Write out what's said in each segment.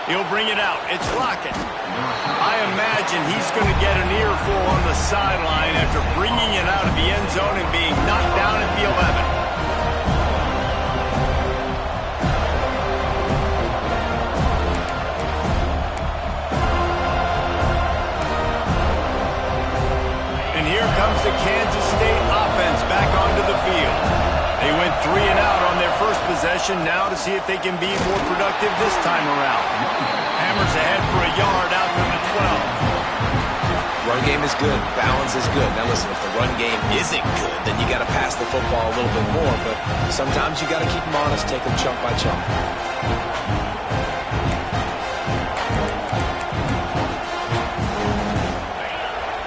He'll bring it out. It's Lockett. I imagine he's going to get an earful on the sideline after bringing it out of the end zone and being knocked down at the 11. Comes the Kansas State offense back onto the field. They went 3 and out on their first possession, now to see if they can be more productive this time around. Hammers ahead for a yard out from the 12. Run game is good. Balance is good. Now listen, if the run game isn't good, then you got to pass the football a little bit more, but sometimes you got to keep them honest, take them chunk by chunk.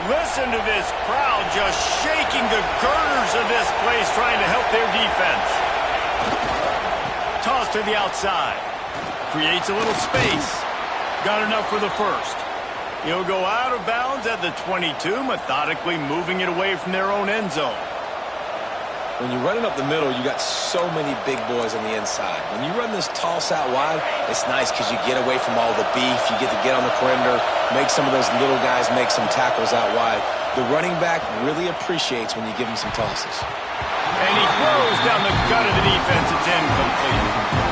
Listen to this crowd just shaking the girders of this place trying to help their defense. Toss to the outside. Creates a little space. Got enough for the first. He'll go out of bounds at the 22, methodically moving it away from their own end zone. When you're running up the middle, you got so many big boys on the inside. When you run this toss out wide, it's nice because you get away from all the beef. You get to get on the perimeter, make some of those little guys make some tackles out wide. The running back really appreciates when you give him some tosses. And he throws down the gut of the defense. It's incomplete.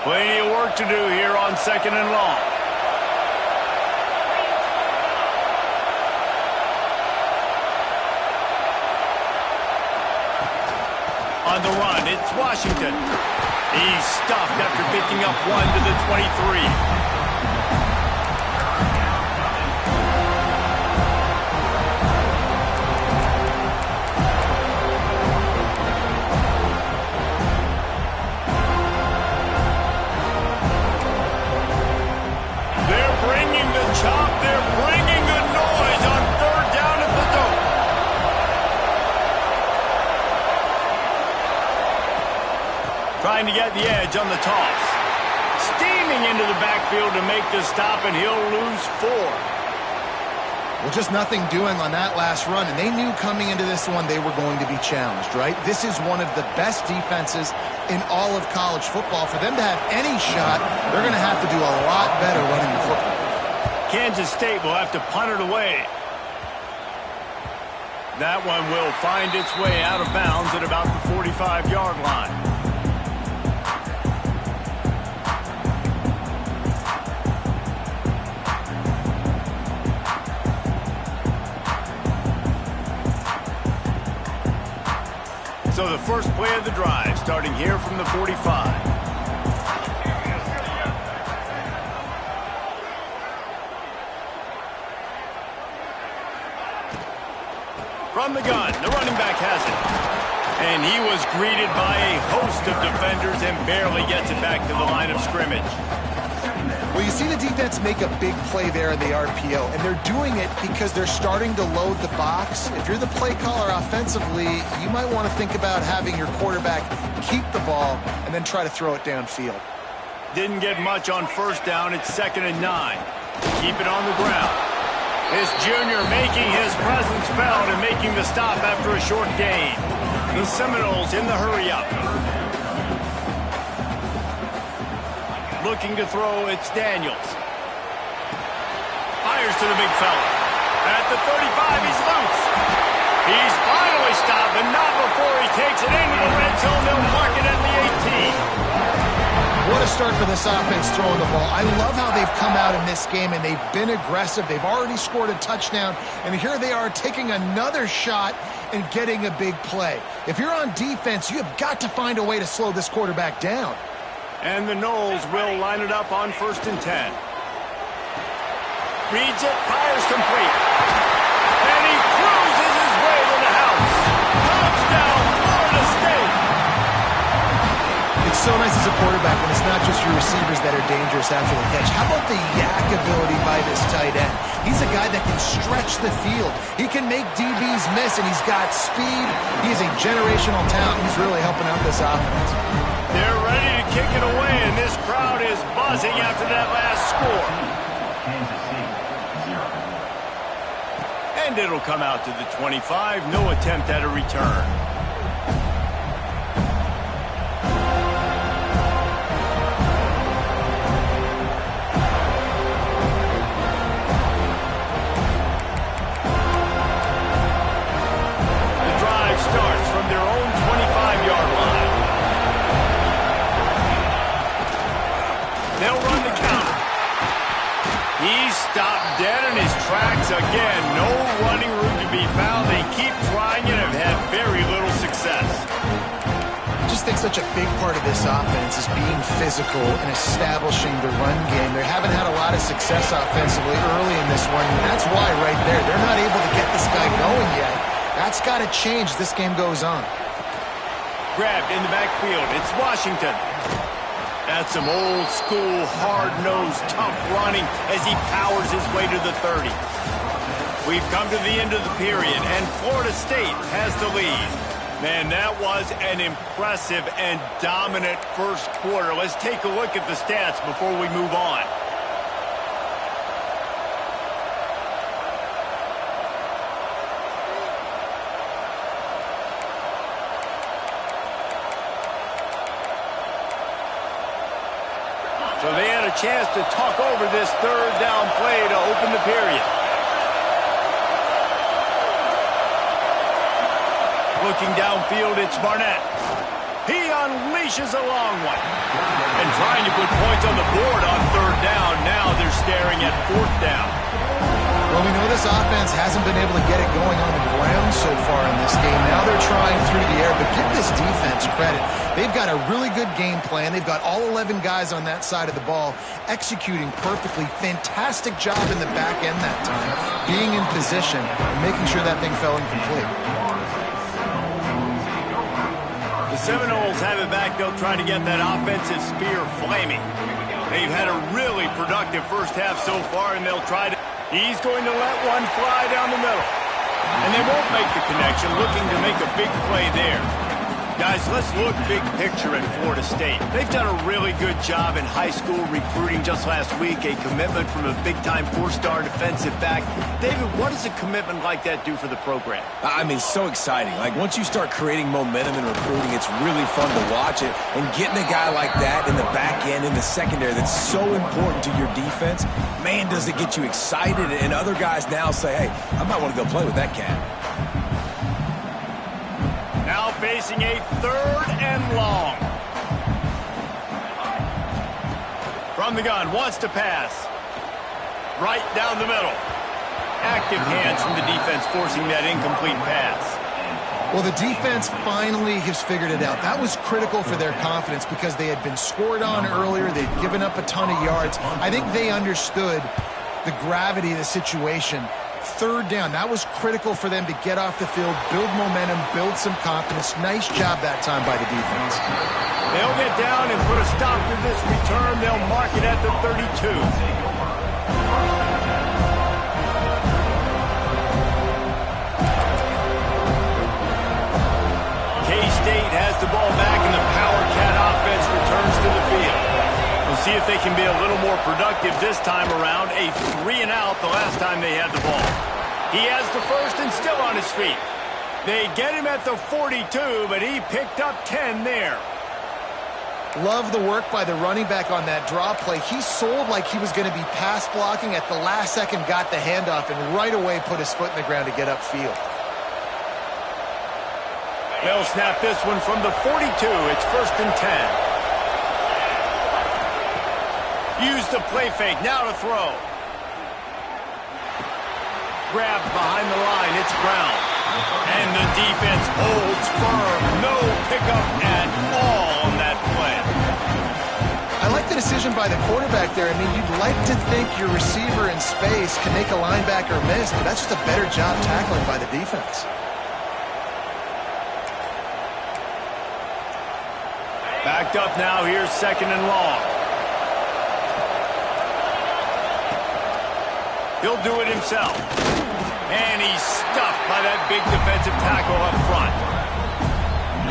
Plenty of work to do here on 2nd and long. On the run, it's Washington. He's stuffed after picking up 1 to the 23. They're bringing the noise on 3rd down at the dope. Trying to get the edge on the toss. Steaming into the backfield to make the stop, and he'll lose 4. Well, just nothing doing on that last run, and they knew coming into this one they were going to be challenged, right? This is one of the best defenses in all of college football. For them to have any shot, they're going to have to do a lot better running the football. Kansas State will have to punt it away. That one will find its way out of bounds at about the 45-yard line. So the first play of the drive starting here from the 45. From the gun, the running back has it. And he was greeted by a host of defenders and barely gets it back to the line of scrimmage. Well, you see the defense make a big play there in the RPO, and they're doing it because they're starting to load the box. If you're the play caller offensively, you might want to think about having your quarterback keep the ball and then try to throw it downfield. Didn't get much on 1st down. It's 2nd and 9. Keep it on the ground. This junior making his presence felt and making the stop after a short gain. The Seminoles in the hurry-up. Looking to throw, it's Daniels. Fires to the big fella. At the 35, he's loose. He's finally stopped, but not before he takes it into the red zone. They'll mark it at the 18. What a start for this offense throwing the ball. I love how they've come out in this game, and they've been aggressive. They've already scored a touchdown, and here they are taking another shot and getting a big play. If you're on defense, you have got to find a way to slow this quarterback down. And the Noles will line it up on 1st and 10. Reads it, fires complete. And he cruises his way to the house. Touchdown, Florida State. It's so nice as a quarterback when it's not just your receivers that are dangerous after the catch. How about the yak ability by this tight end? He's a guy that can stretch the field. He can make DBs miss, and he's got speed. He is a generational talent. He's really helping out this offense. They're ready to kick it away, and And this crowd is buzzing after that last score. And it'll come out to the 25. No attempt at a return. The drive starts from their own 25-yard line. They'll run the counter. He's stopped dead in his tracks again. No running room to be found. They keep trying and have had very little success. I just think such a big part of this offense is being physical and establishing the run game. They haven't had a lot of success offensively early in this one, and that's why right there, they're not able to get this guy going yet. That's got to change as this game goes on. Grabbed in the backfield. It's Washington. That's some old-school, hard-nosed, tough running as he powers his way to the 30. We've come to the end of the period, and Florida State has the lead. Man, that was an impressive and dominant first quarter. Let's take a look at the stats before we move on. So they had a chance to talk over this third down play to open the period. Looking downfield, it's Barnett. He unleashes a long one. And trying to put points on the board on third down. Now they're staring at fourth down. Well, we know this offense hasn't been able to get it going on the ground so far in this game. Now they're trying through the air, but give this defense credit. They've got a really good game plan. They've got all 11 guys on that side of the ball executing perfectly. Fantastic job in the back end that time, being in position and making sure that thing fell incomplete. The Seminoles have it back. They'll try to get that offensive spear flaming. They've had a really productive first half so far, and they'll try to... He's going to let one fly down the middle. And they won't make the connection, looking to make a big play there. Guys, let's look big picture at Florida State. They've done a really good job in high school recruiting just last week, a commitment from a big-time four-star defensive back. David, what does a commitment like that do for the program? I mean, so exciting. Like, once you start creating momentum in recruiting, it's really fun to watch it. And getting a guy like that in the back end, in the secondary, that's so important to your defense, man, does it get you excited. And other guys now say, hey, I might want to go play with that cat. Now facing a third and long. From the gun, wants to pass. Right down the middle. Active hands from the defense forcing that incomplete pass. Well, the defense finally has figured it out. That was critical for their confidence because they had been scored on earlier. They'd given up a ton of yards. I think they understood the gravity of the situation. Third down, that was critical for them to get off the field, build momentum, build some confidence. Nice job that time by the defense. They'll get down and put a stop to this return. They'll mark it at the 32. K-State has the ball back, and the Power Cat offense returns to the field. We'll see if they can be a little more productive this time around. A 3-and-out the last time they had the ball. He has the first and still on his feet. They get him at the 42, but he picked up 10 there. Love the work by the running back on that draw play. He sold like he was going to be pass blocking. At the last second, got the handoff, and right away put his foot in the ground to get upfield. They'll snap this one from the 42. It's first and 10. Use the play fake, now to throw. Grabbed behind the line, it's Brown. And the defense holds firm. No pickup at all on that play. I like the decision by the quarterback there. I mean, you'd like to think your receiver in space can make a linebacker miss, but that's just a better job tackling by the defense. Backed up now, here's second and long. He'll do it himself. And he's stuffed by that big defensive tackle up front.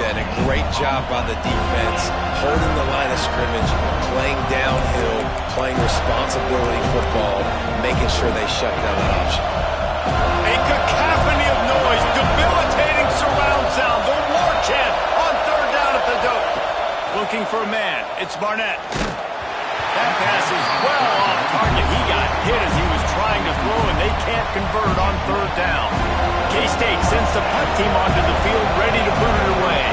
Yeah, and a great job by the defense, holding the line of scrimmage, playing downhill, playing responsibility football, making sure they shut down that option. A cacophony of noise, debilitating surround sound, the war chant on third down at the dope. Looking for a man, it's Barnett. That pass is well off target. He got hit as he was trying to throw, and they can't convert on third down. K-State sends the punt team onto the field, ready to put it away.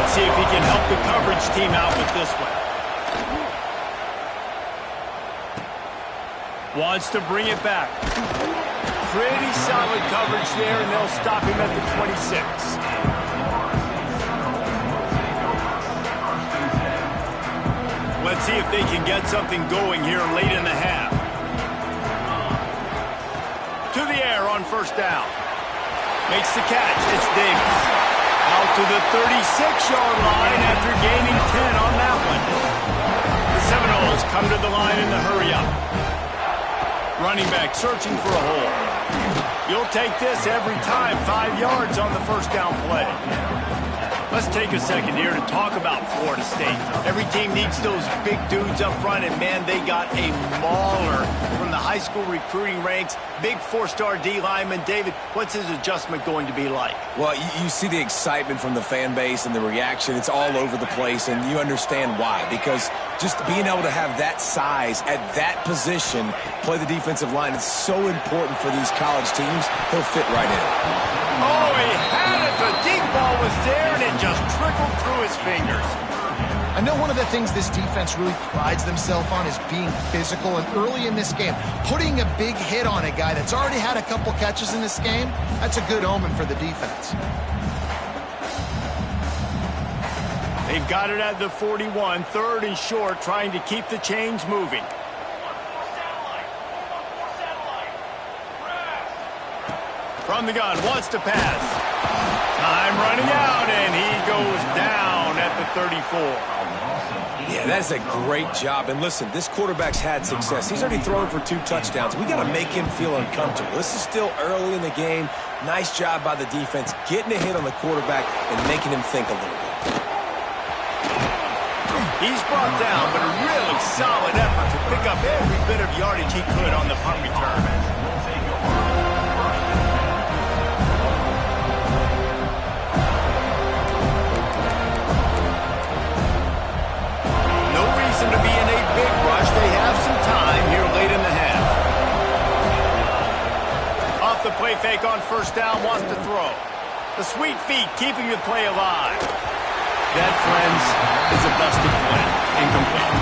Let's see if he can help the coverage team out with this one. Wants to bring it back. Pretty solid coverage there, and they'll stop him at the 26. Let's see if they can get something going here late in the half. To the air on first down. Makes the catch. It's Davis. Out to the 36-yard line after gaining 10 on that one. The Seminoles come to the line in the hurry-up. Running back searching for a hole. You'll take this every time. 5 yards on the first down play. Let's take a second here to talk about Florida State. Every team needs those big dudes up front, and, man, they got a mauler from the high school recruiting ranks. Big four-star D lineman. David, what's his adjustment going to be like? Well, you see the excitement from the fan base and the reaction. It's all over the place, and you understand why. Because just being able to have that size at that position, play the defensive line, it's so important for these college teams. He'll fit right in. Oh, he had it. The deep ball was there, and it just trickled through his fingers. I know one of the things this defense really prides themselves on is being physical, and early in this game, putting a big hit on a guy that's already had a couple catches in this game, that's a good omen for the defense. They've got it at the 41, third and short, trying to keep the chains moving. From the gun, wants to pass. Time running out, and he goes down at the 34. Yeah, that's a great job. And listen, this quarterback's had success. He's already thrown for 2 touchdowns. We got to make him feel uncomfortable. This is still early in the game. Nice job by the defense, getting a hit on the quarterback and making him think a little bit. He's brought down, but a really solid effort to pick up every bit of yardage he could on the punt return. To be in a big rush. They have some time here late in the half. Off the play fake on first down, wants to throw. The sweet feet keeping the play alive. That, friends, is a busted play. Incomplete.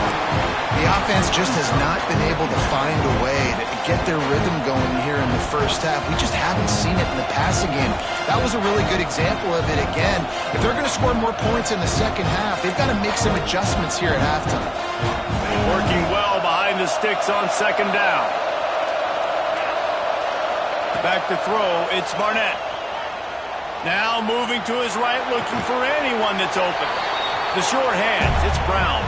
The offense just has not been able to find a way to get their rhythm going here in the first half. We just haven't seen it in the passing game. That was a really good example of it again. If they're going to score more points in the second half, they've got to make some adjustments here at halftime. Working well behind the sticks on second down. Back to throw, it's Barnett. Now moving to his right, looking for anyone that's open. The short hands, it's Brown.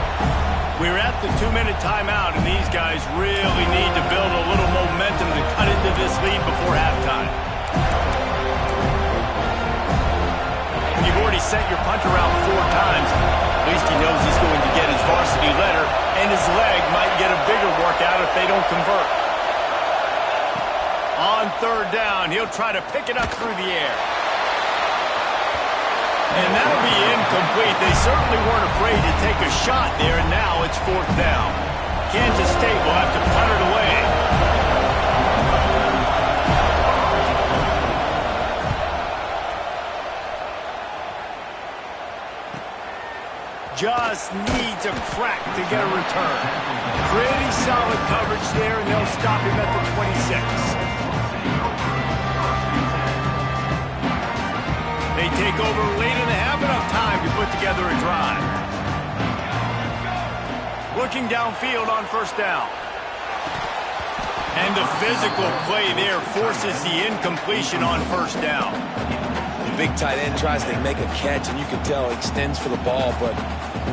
We're at the 2-minute timeout, and these guys really need to build a little momentum to cut into this lead before halftime. You've already sent your punter out 4 times. At least he knows he's going to get his varsity letter, and his leg might get a bigger workout if they don't convert. On third down, he'll try to pick it up through the air. And that'll be incomplete. They certainly weren't afraid to take a shot there, and now it's fourth down. Kansas State will have to punt it away. Just needs a crack to get a return. Pretty solid coverage there, and they'll stop him at the 26. They take over late in the half, enough time to put together a drive. Looking downfield on first down. And the physical play there forces the incompletion on first down. The big tight end tries to make a catch, and you can tell he extends for the ball, but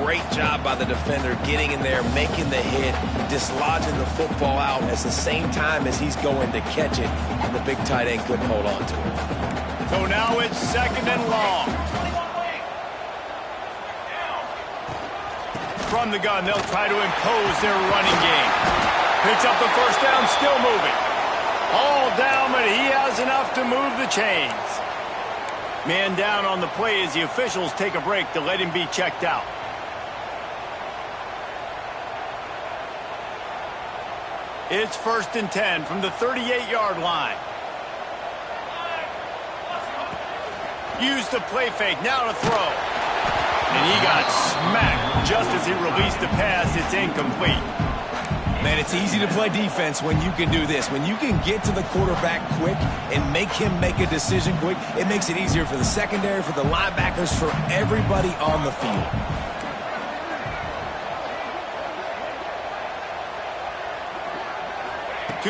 great job by the defender getting in there, making the hit, dislodging the football out at the same time as he's going to catch it, and the big tight end couldn't hold on to it. So now it's second and long. From the gun, they'll try to impose their running game. Picks up the first down, still moving. All down, but he has enough to move the chains. Man down on the play as the officials take a break to let him be checked out. It's 1st and 10 from the 38-yard line. Use the play fake, now to throw. And he got smacked just as he released the pass. It's incomplete. Man, it's easy to play defense when you can do this. When you can get to the quarterback quick and make him make a decision quick, it makes it easier for the secondary, for the linebackers, for everybody on the field.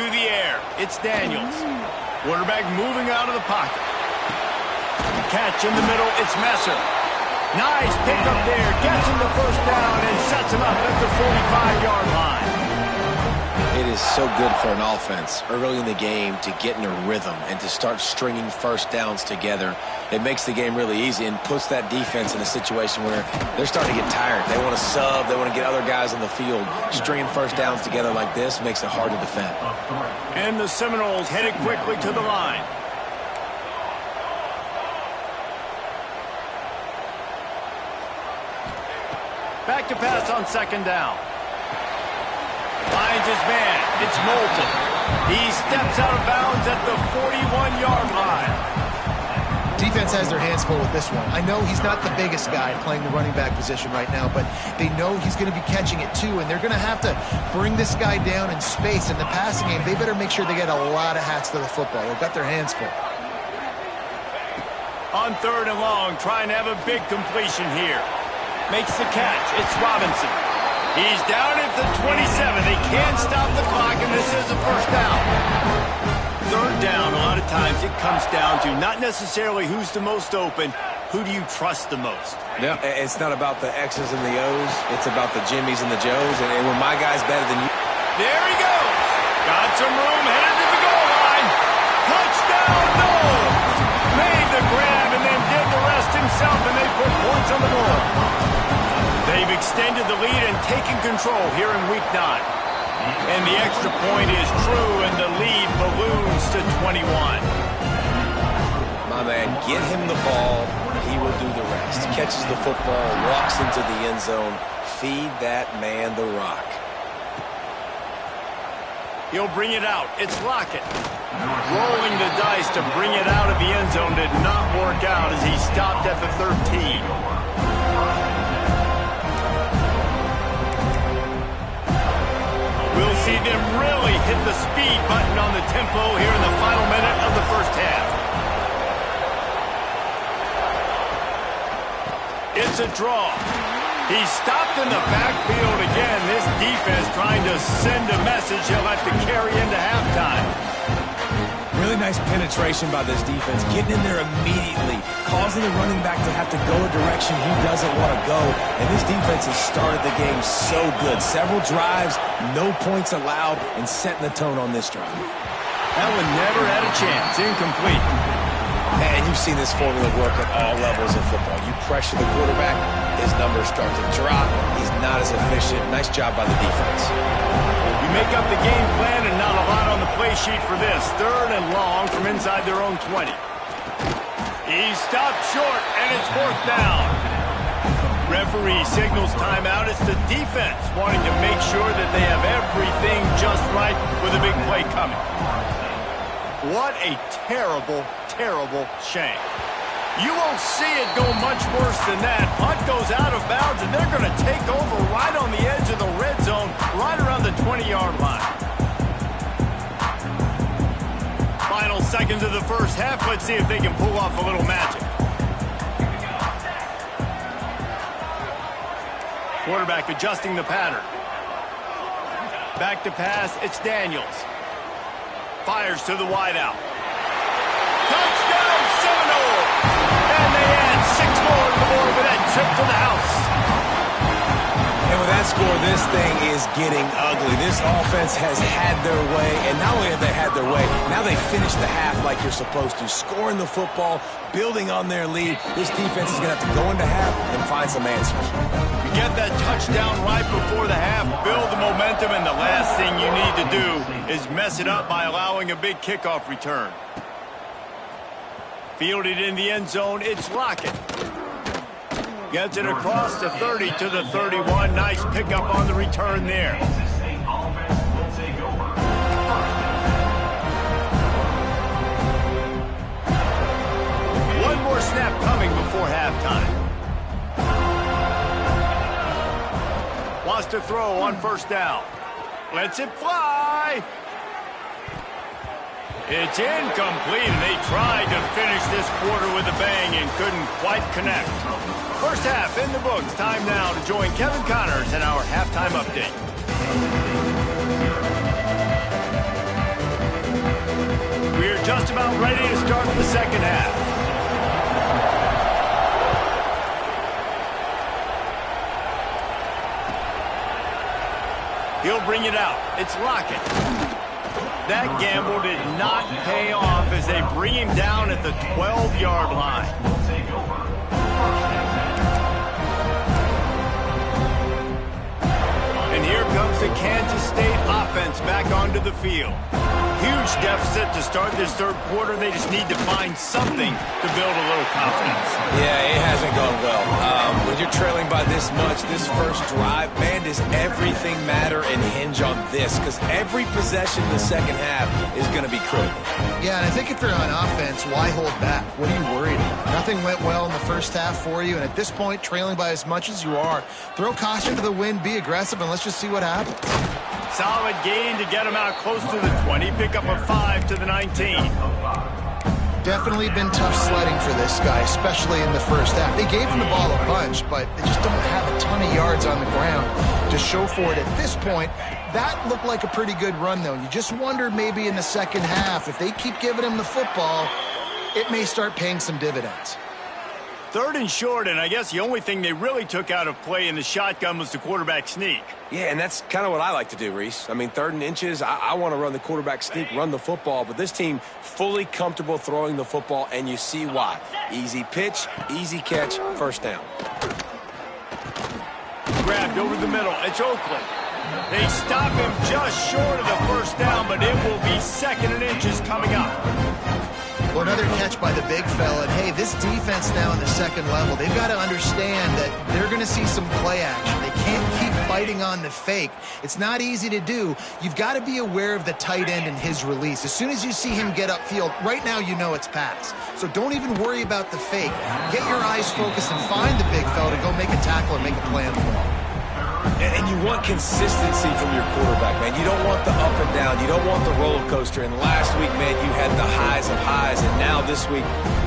To the air, it's Daniels. Quarterback moving out of the pocket. Catch in the middle, it's Messer. Nice pickup there, gets him the first down and sets him up at the 45-yard line. It is so good for an offense early in the game to get in a rhythm and to start stringing first downs together. It makes the game really easy and puts that defense in a situation where they're starting to get tired. They want to sub. They want to get other guys on the field. Stringing first downs together like this makes it hard to defend. And the Seminoles headed quickly to the line. Back to pass on 2nd down. Finds his man. It's Moulton. He steps out of bounds at the 41-yard line. Defense has their hands full with this one. I know he's not the biggest guy playing the running back position right now, but they know he's going to be catching it too, and they're going to have to bring this guy down in space. In the passing game, they better make sure they get a lot of hats to the football. They've got their hands full. On 3rd and long, trying to have a big completion here. Makes the catch. It's Robinson. He's down at the 27. They can't stop the clock, and this is a first down. 3rd down, a lot of times it comes down to not necessarily who's the most open, who do you trust the most? No, it's not about the X's and the O's. It's about the Jimmies and the Joes. And when my guy's better than you. There he goes. Got some room, headed to the goal line. Touchdown, Knowles. Made the grab and then did the rest himself, and they put points on the board. They've extended the lead and taken control here in Week 9. And the extra point is true, and the lead balloons to 21. My man, get him the ball. He will do the rest. Catches the football, walks into the end zone. Feed that man the rock. He'll bring it out. It's Lockett. Rolling the dice to bring it out of the end zone did not work out as he stopped at the 13. We'll see them really hit the speed button on the tempo here in the final minute of the first half. It's a draw. He's stopped in the backfield again. This defense trying to send a message he'll have to carry into halftime. Really nice penetration by this defense, getting in there immediately, causing the running back to have to go a direction he doesn't want to go. And this defense has started the game so good. Several drives, no points allowed, and setting the tone on this drive. That one never had a chance. Incomplete. And you've seen this formula work at all levels of football. You pressure the quarterback, his numbers start to drop. He's not as efficient. Nice job by the defense. You make up the game plan and not a lot on the play sheet for this. 3rd and long from inside their own 20. He stopped short, and it's 4th down. Referee signals timeout. It's the defense wanting to make sure that they have everything just right with a big play coming. What a terrible, terrible shame. You won't see it go much worse than that. Punt goes out of bounds, and they're going to take over right on the edge of the red zone, right around the 20-yard line. Final seconds of the first half. Let's see if they can pull off a little magic. Quarterback adjusting the pattern. Back to pass, it's Daniels. Fires to the wideout. Touchdown, Seminoles! And they add 6 more to the board with that trip to the house. And with that score, this thing is getting ugly. This offense has had their way, and not only have they had their way, now they finish the half like you're supposed to, scoring the football, building on their lead. This defense is going to have to go into half and find some answers. get that touchdown right before the half, build the momentum, and the last thing you need to do is mess it up by allowing a big kickoff return. Fielded in the end zone, it's Lockett. Gets it across the 30 to the 31. Nice pickup on the return there. One more snap coming before halftime. Wants to throw on first down. Lets it fly. It's incomplete, and they tried to finish this quarter with a bang and couldn't quite connect. First half in the books. Time now to join Kevin Connors in our halftime update. We're just about ready to start the second half. He'll bring it out. It's Lockett. That gamble did not pay off as they bring him down at the 12-yard line. And here comes the Kansas State offense back onto the field. Huge deficit to start this third quarter. They just need to find something to build a little confidence. Yeah, it hasn't gone well. When you're trailing by this much, this first drive, man, does everything matter and hinge on this? Because every possession in the second half is going to be critical. Yeah, and I think if you're on offense, why hold back? What are you worried about? Nothing went well in the first half for you, and at this point, trailing by as much as you are, throw caution to the wind, be aggressive, and let's just see what happens. Solid gain to get him out close to the 20. Pick up a 5 to the 19. Definitely been tough sledding for this guy, especially in the first half. They gave him the ball a bunch, but they just don't have a ton of yards on the ground to show for it at this point. That looked like a pretty good run, though. You just wonder maybe in the second half, if they keep giving him the football, it may start paying some dividends. Third and short, and I guess the only thing they really took out of play in the shotgun was the quarterback sneak. Yeah, and that's kind of what I like to do, Reese. I mean, 3rd and inches, I want to run the quarterback sneak, run the football, but this team fully comfortable throwing the football, and you see why. Easy pitch, easy catch, first down. Grabbed over the middle. It's Oakland. They stop him just short of the first down, but it will be 2nd and inches coming up. Well, another catch by the big fella. And, hey, this defense now in the second level, they've got to understand that they're going to see some play action. They can't keep fighting on the fake. It's not easy to do. You've got to be aware of the tight end and his release. As soon as you see him get upfield, right now you know it's pass. So don't even worry about the fake. Get your eyes focused and find the big fella to go make a tackle or make a play on the ball. And you want consistency from your quarterback, man. You don't want the up and down. You don't want the roller coaster. And last week, man, you had the highs of highs. And now this week,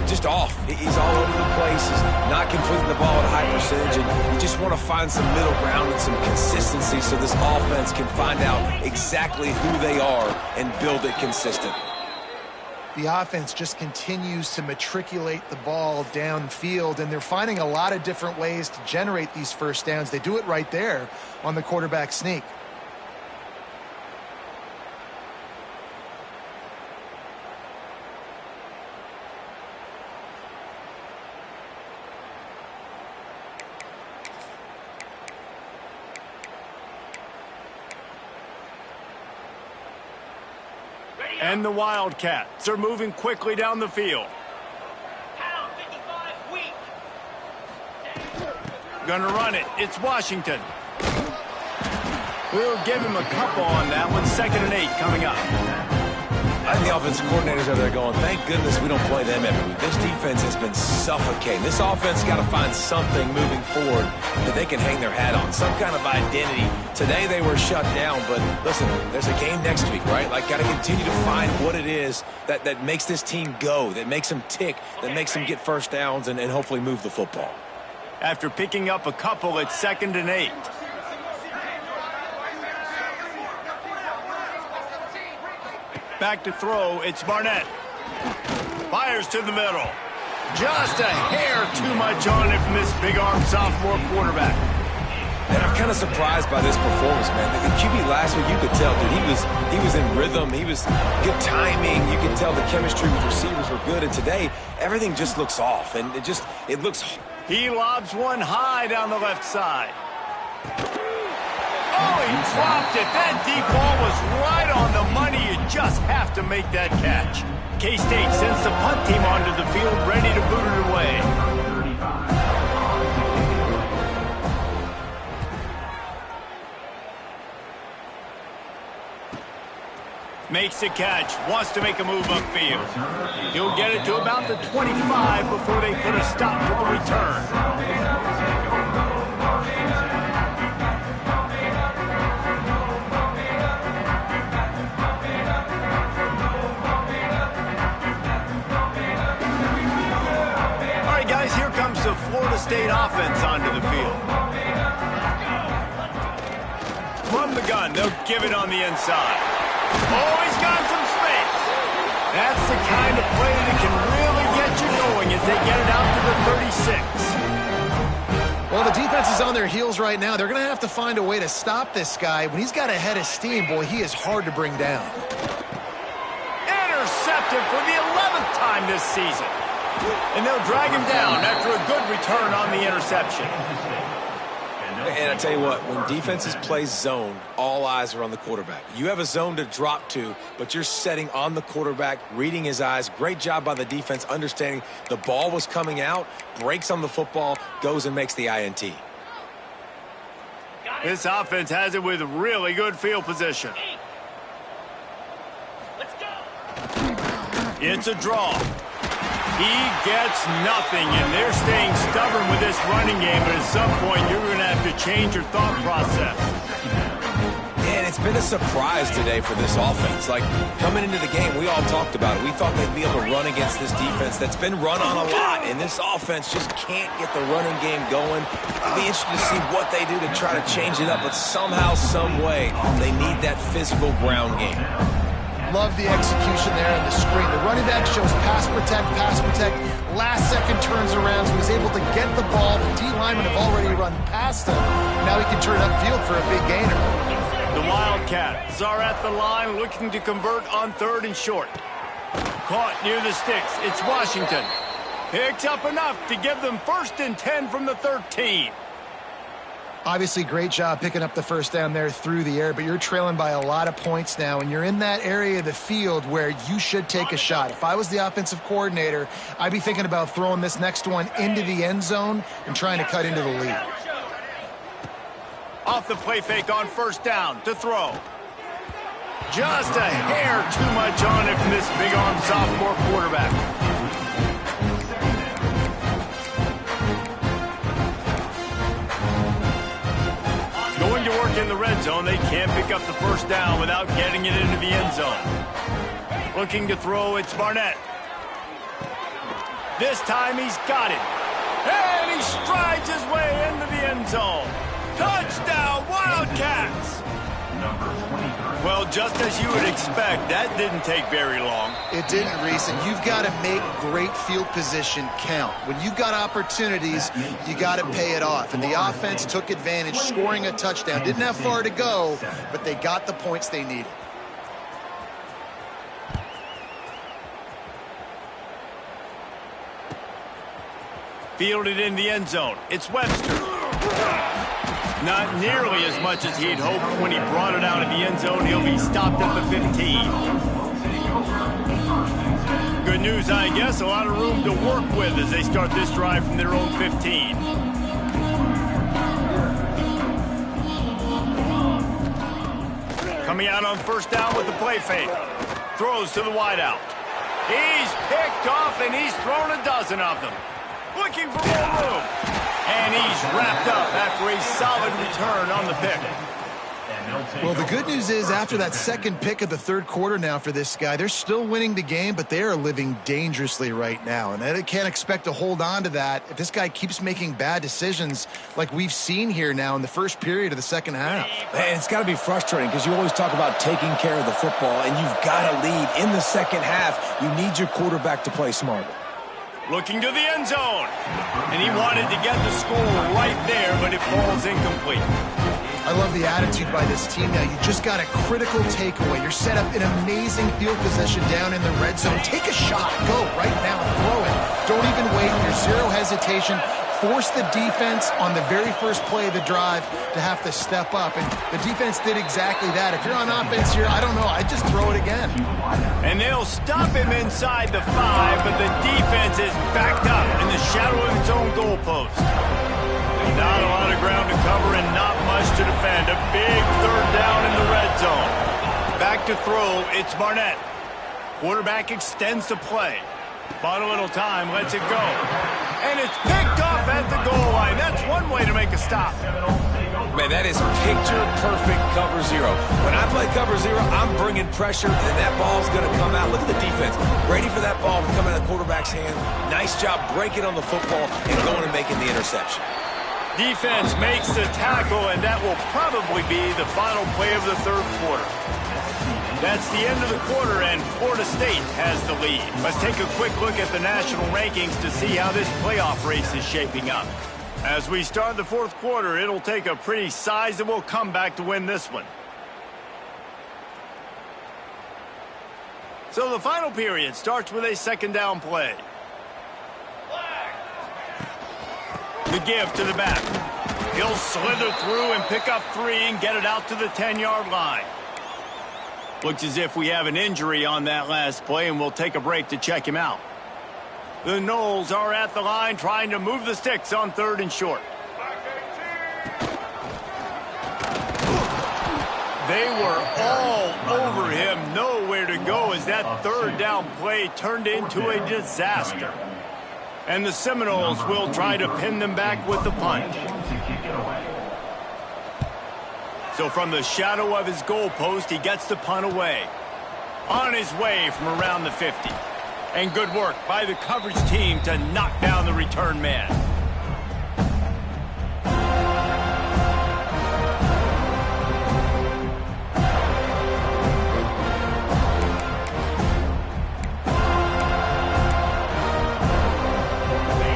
just off. He's all over the place. He's not completing the ball at a high percentage. And you just want to find some middle ground and some consistency so this offense can find out exactly who they are and build it consistently. The offense just continues to matriculate the ball downfield, and they're finding a lot of different ways to generate these first downs. They do it right there on the quarterback sneak. And the Wildcats are moving quickly down the field. Gonna run it. It's Washington. We'll give him a couple on that one. 2nd and 8 coming up. I think the offensive coordinators are there going, thank goodness we don't play them every week. This defense has been suffocating. This offense got to find something moving forward that they can hang their hat on, some kind of identity. Today they were shut down, but listen, there's a game next week, right? Like, got to continue to find what it is that makes this team go, that makes them tick, that makes them get first downs and hopefully move the football. After picking up a couple, it's 2nd and 8. Back to throw, it's Barnett. Fires to the middle. Just a hair too much on it from this big-arm sophomore quarterback. And I'm kind of surprised by this performance, man. The QB last week, you could tell, dude, he was in rhythm. He was good timing. You could tell the chemistry with receivers were good. And today, everything just looks off. And it looks... He lobs one high down the left side. Oh, he dropped it. That deep ball was right on the money. You just have to make that catch. K-State sends the punt team onto the field, ready to boot it away. Makes the catch, wants to make a move upfield. He'll get it to about the 25 before they put a stop to the return. All right, guys, here comes the Florida State offense onto the field. From the gun, they'll give it on the inside. Oh, he's got some space. That's the kind of play that can really get you going as they get it out to the 36. Well, the defense is on their heels right now. They're going to have to find a way to stop this guy. When he's got a head of steam, boy, he is hard to bring down. Intercepted for the 11th time this season. And they'll drag him down after a good return on the interception. And I tell you what, when defenses play zone, all eyes are on the quarterback. You have a zone to drop to, but you're setting on the quarterback, reading his eyes. Great job by the defense, understanding the ball was coming out, breaks on the football, goes and makes the INT. This offense has it with really good field position. Let's go. It's a draw. He gets nothing, and they're staying stubborn with this running game, but at some point you're going to have to change your thought process. And it's been a surprise today for this offense. Like, coming into the game, we all talked about it. We thought they'd be able to run against this defense that's been run on a lot, and this offense just can't get the running game going. It'll be interesting to see what they do to try to change it up, but somehow, some way, they need that physical ground game. Love the execution there on the screen. The running back shows pass protect. Last second turns around, so he's able to get the ball. The D linemen have already run past him. Now he can turn upfield for a big gainer. The Wildcats are at the line looking to convert on 3rd and short. Caught near the sticks. It's Washington. Picks up enough to give them 1st and 10 from the 13. Obviously, great job picking up the first down there through the air, but you're trailing by a lot of points now, and you're in that area of the field where you should take a shot. If I was the offensive coordinator, I'd be thinking about throwing this next one into the end zone and trying to cut into the lead. Off the play fake on 1st down to throw. Just a hair too much on it from this big-arm sophomore quarterback. Going to work in the red zone, they can't pick up the 1st down without getting it into the end zone. Looking to throw, it's Barnett. This time he's got it. And he strides his way into the end zone. Touchdown, Wildcats! Well, just as you would expect, that didn't take very long. It didn't, Reese, and you've got to make great field position count. When you've got opportunities, you got to pay it off. And the offense took advantage, scoring a touchdown. Didn't have far to go, but they got the points they needed. Fielded in the end zone. It's Webster. Not nearly as much as he'd hoped when he brought it out of the end zone. He'll be stopped at the 15. Good news, I guess. A lot of room to work with as they start this drive from their own 15. Coming out on 1st down with the play fake. Throws to the wideout. He's picked off, and he's thrown a dozen of them. Looking for more room. And he's wrapped up after a solid return on the pick. Well, the good news is after that second pick of the 3rd quarter now for this guy, they're still winning the game, but they are living dangerously right now. And they can't expect to hold on to that if this guy keeps making bad decisions like we've seen here now in the first period of the second half. Man, it's got to be frustrating because you always talk about taking care of the football, and you've got to lead in the second half. You need your quarterback to play smarter. Looking to the end zone. And he wanted to get the score right there, but it falls incomplete. I love the attitude by this team now. You just got a critical takeaway. You're set up in amazing field position down in the red zone. Take a shot. Go right now and throw it. Don't even wait. There's zero hesitation. force the defense on the very first play of the drive to have to step up. And the defense did exactly that. If you're on offense here, I don't know, I'd just throw it again. And they'll stop him inside the 5, but the defense is backed up in the shadow of its own goalpost. Not a lot of ground to cover and not much to defend. A big third down in the red zone. Back to throw, it's Barnett. Quarterback extends the play. Bought a little time, lets it go. And it's picked off at the goal line. That's one way to make a stop. Man, that is picture-perfect cover 0. When I play cover 0, I'm bringing pressure, and that ball's going to come out. Look at the defense. Ready for that ball to come out of the quarterback's hand. Nice job breaking on the football and going and making the interception. Defense makes the tackle, and that will probably be the final play of the third quarter. That's the end of the quarter, and Florida State has the lead. Let's take a quick look at the national rankings to see how this playoff race is shaping up. As we start the fourth quarter, it'll take a pretty sizable comeback to win this one. So the final period starts with a second down play. The give to the back. He'll slither through and pick up 3 and get it out to the 10-yard line. Looks as if we have an injury on that last play, and we'll take a break to check him out. The Noles are at the line trying to move the sticks on 3rd and short. They were all over him, nowhere to go as that third down play turned into a disaster. And the Seminoles will try to pin them back with the punt. So from the shadow of his goalpost, he gets the punt away. On his way from around the 50. And good work by the coverage team to knock down the return man.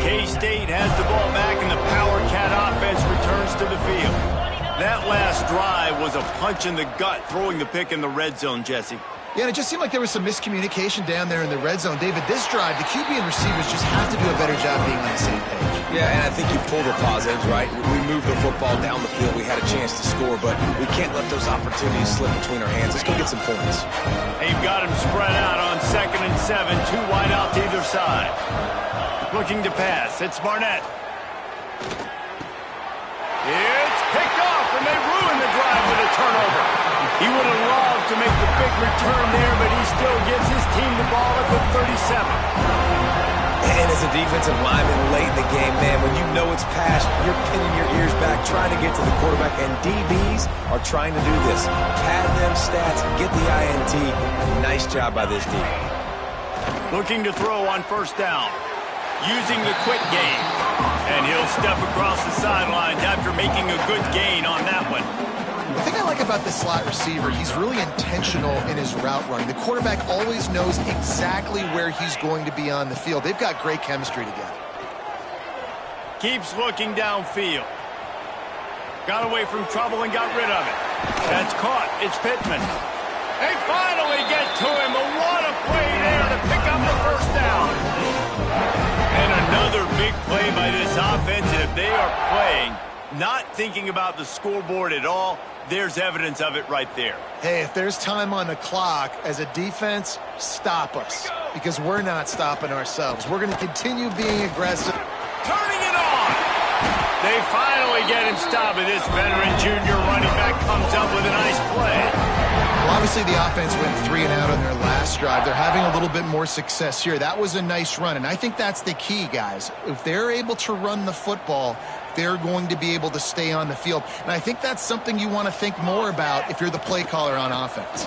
K-State has the ball back, and the Power Cat offense returns to the field. That last drive was a punch in the gut, throwing the pick in the red zone, Jesse. Yeah, and it just seemed like there was some miscommunication down there in the red zone. David, this drive, the QB and receivers just have to do a better job being on the same page. Yeah, and I think you pull the positives, right? We moved the football down the field. We had a chance to score, but we can't let those opportunities slip between our hands. Let's go get some points. They've got him spread out on 2nd and 7, 2 wide out to either side. Looking to pass, it's Barnett. It's picked off, and they ruin the drive with a turnover. He would have loved to make the big return there, but he still gives his team the ball at the 37. And as a defensive lineman late in the game, man, when you know it's past, you're pinning your ears back, trying to get to the quarterback, and DBs are trying to do this. Pad them stats, get the INT. Nice job by this D. Looking to throw on 1st down. Using the quick game. And he'll step across the sidelines after making a good gain on that one. The thing I like about the slot receiver, he's really intentional in his route running. The quarterback always knows exactly where he's going to be on the field. They've got great chemistry together. Keeps looking downfield. Got away from trouble and got rid of it. That's caught. It's Pittman. They finally get to him. But what a play there to pick up the 1st down. And another big play by this offense. And if they are playing, not thinking about the scoreboard at all, there's evidence of it right there. Hey, if there's time on the clock, as a defense, stop us. Because we're not stopping ourselves. We're going to continue being aggressive. Turning it on! They finally get him stopped, and this veteran junior running back comes up with a nice play. Well, obviously the offense went 3 and out on their last drive. They're having a little bit more success here. That was a nice run, and I think that's the key, guys. If they're able to run the football, they're going to be able to stay on the field. And I think that's something you want to think more about if you're the play caller on offense.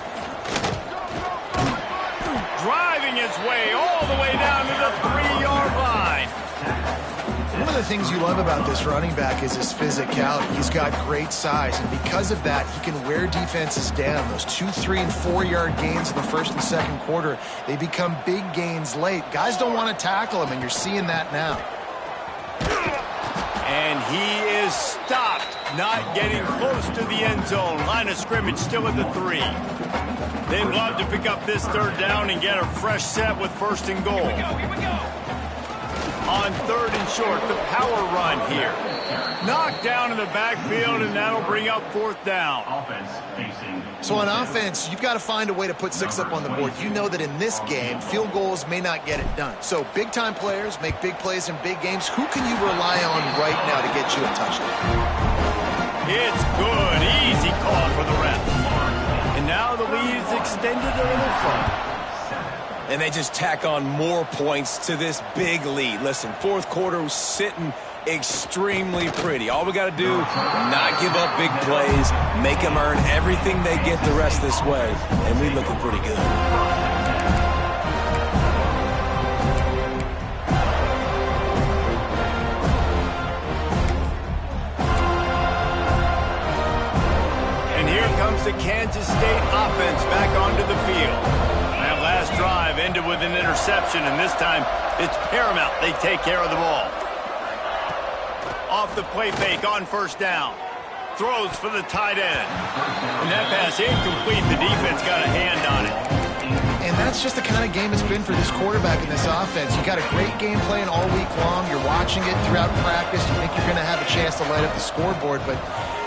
Driving his way all the way down to the 3-yard line. One of the things you love about this running back is his physicality. He's got great size, and because of that, he can wear defenses down. Those 2-, 3-, and 4-yard gains in the 1st and 2nd quarter, they become big gains late. Guys don't want to tackle him, and you're seeing that now. And he is stopped, not getting close to the end zone. Line of scrimmage still at the 3. They'd love to pick up this 3rd down and get a fresh set with 1st and goal. Here we go. On 3rd and short, the power run here. Knocked down in the backfield, and that'll bring up 4th down. So on offense, you've got to find a way to put 6 up on the board. You know that in this game, field goals may not get it done. So big-time players make big plays in big games. Who can you rely on right now to get you a touchdown? It's good. Easy call for the ref. And now the lead is extended a little further. And they just tack on more points to this big lead. Listen, 4th quarter was sitting extremely pretty. All we got to do, not give up big plays, make them earn everything they get the rest this way, and we looking pretty good. And here comes the Kansas State offense back onto the field. That last drive ended with an interception, and this time it's paramount they take care of the ball. Off the play fake on 1st down. Throws for the tight end. And that pass incomplete. The defense got a hand on it. And that's just the kind of game it's been for this quarterback in this offense. You got a great game plan all week long. You're watching it throughout practice. You think you're going to have a chance to light up the scoreboard, but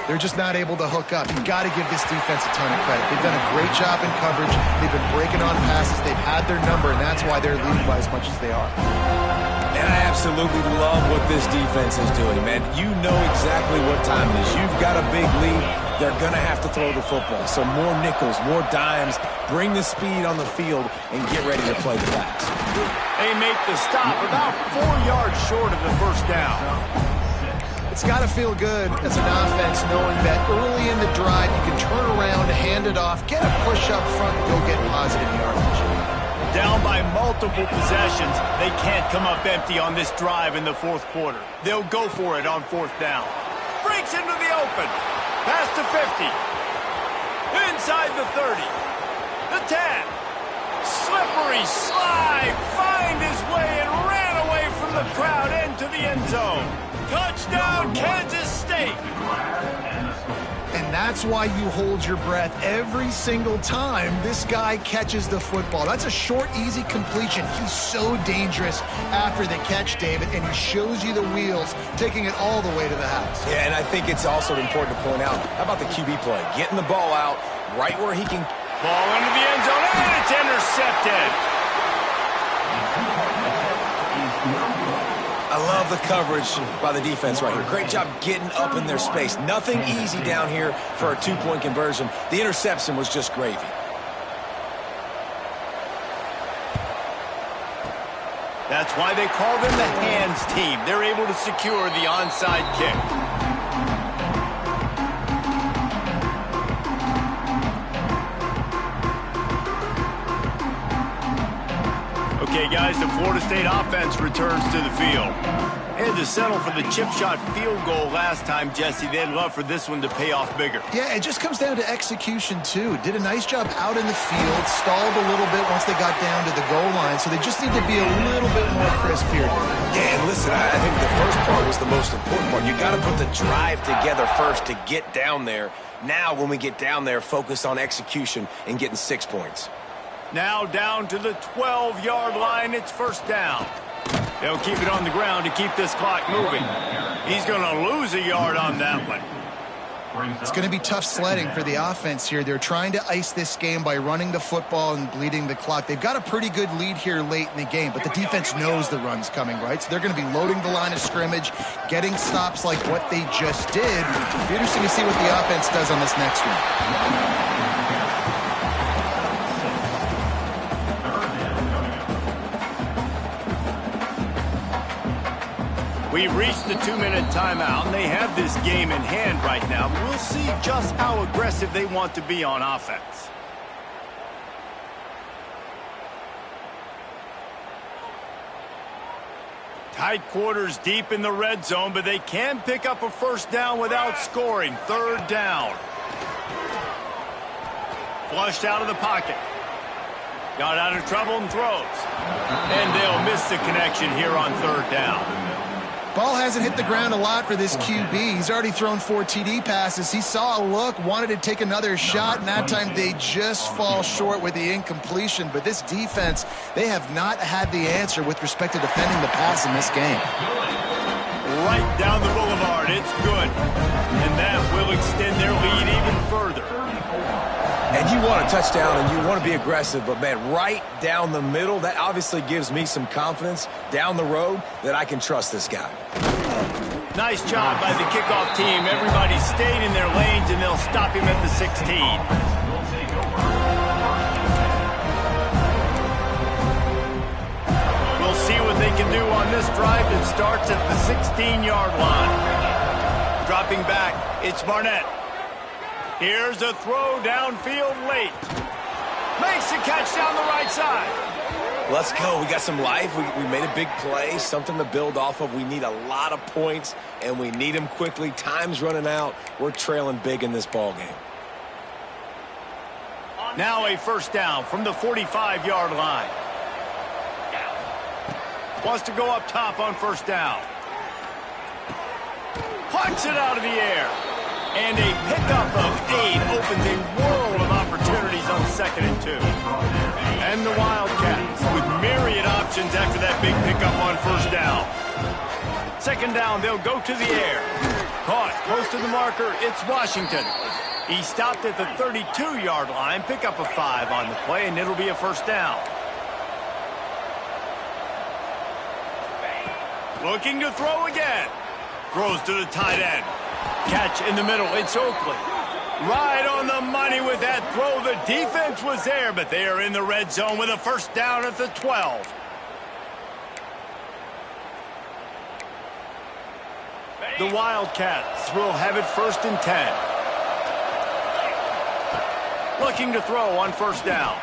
they're just not able to hook up. You've got to give this defense a ton of credit. They've done a great job in coverage. They've been breaking on passes. They've had their number, and that's why they're leading by as much as they are. And I absolutely love what this defense is doing, man. You know exactly what time it is. You've got a big lead. They're going to have to throw the football. So more nickels, more dimes, bring the speed on the field, and get ready to play the pass. They make the stop about 4 yards short of the 1st down. It's got to feel good as an offense knowing that early in the drive you can turn around, hand it off, get a push up front, and go get positive yardage. Down by multiple possessions, they can't come up empty on this drive in the 4th quarter. They'll go for it on 4th down. Breaks into the open. Past the 50. Inside the 30. The 10. Slippery slide. Find his way and ran away from the crowd into the end zone. Touchdown, Kansas State. And that's why you hold your breath every single time this guy catches the football. That's a short, easy completion. He's so dangerous after the catch, David, and he shows you the wheels, taking it all the way to the house. Yeah, and I think it's also important to point out, how about the QB play? Getting the ball out right where he can. Ball into the end zone, and it's intercepted. I love the coverage by the defense right here. Great job getting up in their space. Nothing easy down here for a 2-point conversion. The interception was just gravy. That's why they call them the hands team. They're able to secure the onside kick. Okay, guys, the Florida State offense returns to the field. They had to settle for the chip shot field goal last time, Jesse. They'd love for this one to pay off bigger. Yeah, it just comes down to execution, too. Did a nice job out in the field, stalled a little bit once they got down to the goal line, so they just need to be a little bit more crisp here. Yeah, and listen, I think the first part was the most important part. You got to put the drive together first to get down there. Now, when we get down there, focus on execution and getting 6 points. Now down to the 12-yard line. It's 1st down. They'll keep it on the ground to keep this clock moving. He's going to lose a yard on that one. It's going to be tough sledding for the offense here. They're trying to ice this game by running the football and bleeding the clock. They've got a pretty good lead here late in the game, but the defense knows the run's coming, right? So they're going to be loading the line of scrimmage, getting stops like what they just did. It'll be interesting to see what the offense does on this next one. We've reached the 2-minute timeout, and they have this game in hand right now. But we'll see just how aggressive they want to be on offense. Tight quarters deep in the red zone, but they can pick up a 1st down without scoring. 3rd down. Flushed out of the pocket. Got out of trouble and throws. And they'll miss the connection here on 3rd down. Ball hasn't hit the ground a lot for this QB. He's already thrown 4 TD passes. He saw a look, wanted to take another shot, and that time they just fall short with the incompletion. But this defense, they have not had the answer with respect to defending the pass in this game. Right down the boulevard. It's good. And that will extend their lead even further. And you want a touchdown and you want to be aggressive, but, man, right down the middle, that obviously gives me some confidence down the road that I can trust this guy. Nice job by the kickoff team. Everybody stayed in their lanes, and they'll stop him at the 16. We'll see what they can do on this drive that starts at the 16-yard line. Dropping back, it's Barnett. Here's a throw downfield late. Makes the catch down the right side. Let's go. We got some life. We made a big play, something to build off of. We need a lot of points, and we need them quickly. Time's running out. We're trailing big in this ball game. Now a first down from the 45-yard line. Wants to go up top on first down. Punts it out of the air. And a pickup of 8 opens a world of opportunities on 2nd and 2. And the Wildcats with myriad options after that big pickup on first down. 2nd down, they'll go to the air. Caught close to the marker, it's Washington. He stopped at the 32-yard line, pick up a 5 on the play, and it'll be a first down. Looking to throw again. Throws to the tight end. Catch in the middle, it's Oakley. Right on the money with that throw. The defense was there, but they are in the red zone with a first down at the 12. The Wildcats will have it 1st and 10. Looking to throw on first down.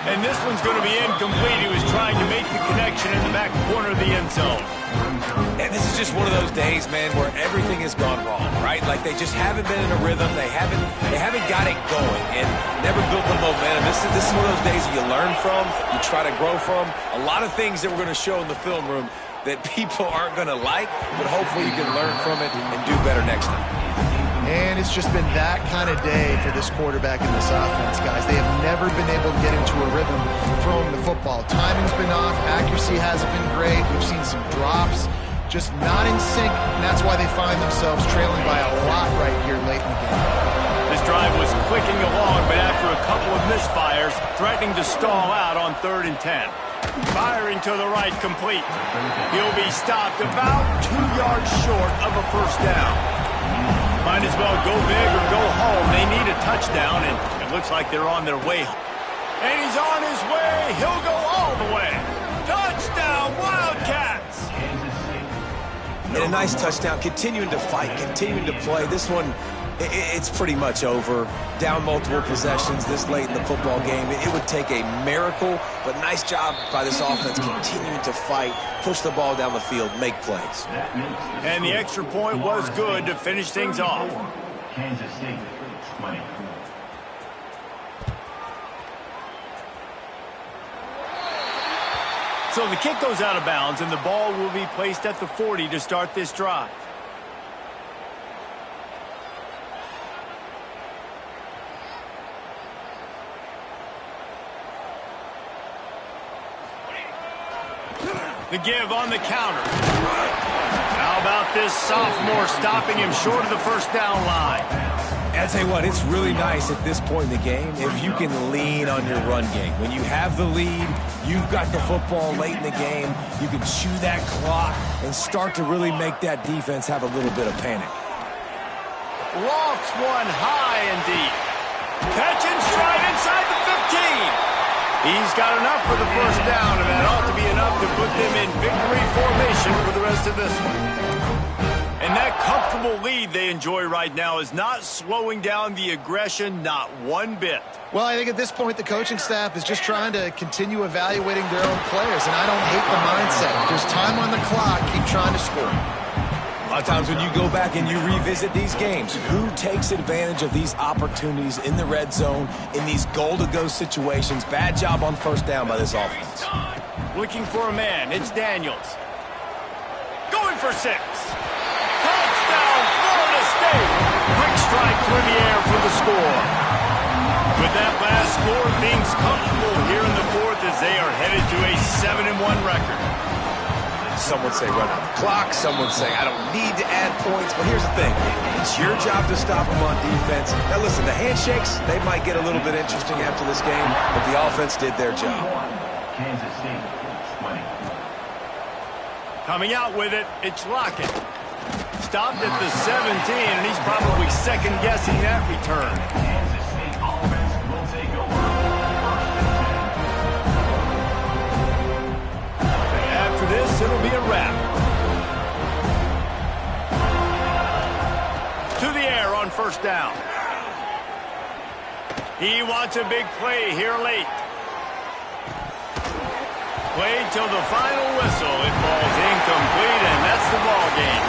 And this one's going to be incomplete. He was trying to make the connection in the back corner of the end zone. And this is just one of those days, man, where everything has gone wrong, right? Like they just haven't been in a rhythm. They haven't got it going and never built the momentum. This is one of those days that you learn from, you try to grow from. A lot of things that we're going to show in the film room that people aren't going to like, but hopefully you can learn from it and do better next time. And it's just been that kind of day for this quarterback in this offense, guys. They have never been able to get into a rhythm throwing the football. Timing's been off. Accuracy hasn't been great. We've seen some drops, just not in sync, and that's why they find themselves trailing by a lot right here late in the game. This drive was clicking along, but after a couple of misfires, threatening to stall out on 3rd and 10. Firing to the right, complete. He'll be stopped about 2 yards short of a first down. Might as well go big or go home. They need a touchdown, and it looks like they're on their way. And he's on his way. He'll go all the way. Touchdown, Wildcats! And a nice touchdown, continuing to fight, continuing to play. This one, it's pretty much over. Down multiple possessions this late in the football game. It would take a miracle, but nice job by this offense continuing to fight, push the ball down the field, make plays. And the extra point was good to finish things off. Kansas State 20. So the kick goes out of bounds, and the ball will be placed at the 40 to start this drive. The give on the counter. How about this sophomore stopping him short of the first down line? I'll tell you what, it's really nice at this point in the game if you can lean on your run game. When you have the lead, you've got the football late in the game, you can chew that clock and start to really make that defense have a little bit of panic. Lofts one high and deep. Catch and stride inside the 15. He's got enough for the first down, and that ought to be enough to put them in victory formation for the rest of this one. And that comfortable lead they enjoy right now is not slowing down the aggression, not one bit. Well, I think at this point the coaching staff is just trying to continue evaluating their own players, and I don't hate the mindset. There's time on the clock. Keep trying to score. A lot of times when you go back and you revisit these games, who takes advantage of these opportunities in the red zone, in these goal-to-go situations? Bad job on first down by this offense. Looking for a man. It's Daniels. for 6. Touchdown, Florida State. Quick strike through the air for the score. With that last score, things comfortable here in the fourth as they are headed to a 7-1 record. Some would say run out the clock. Some would say I don't need to add points. But here's the thing. It's your job to stop them on defense. Now, listen, the handshakes, they might get a little bit interesting after this game, but the offense did their job. Kansas State 20. Coming out with it, it's Lockett. Stopped at the 17, and he's probably second-guessing that return. Kansas State offense will take over. After this, it'll be a wrap. To the air on first down. He wants a big play here late. Played till the final whistle. It falls incomplete, and that's the ball game.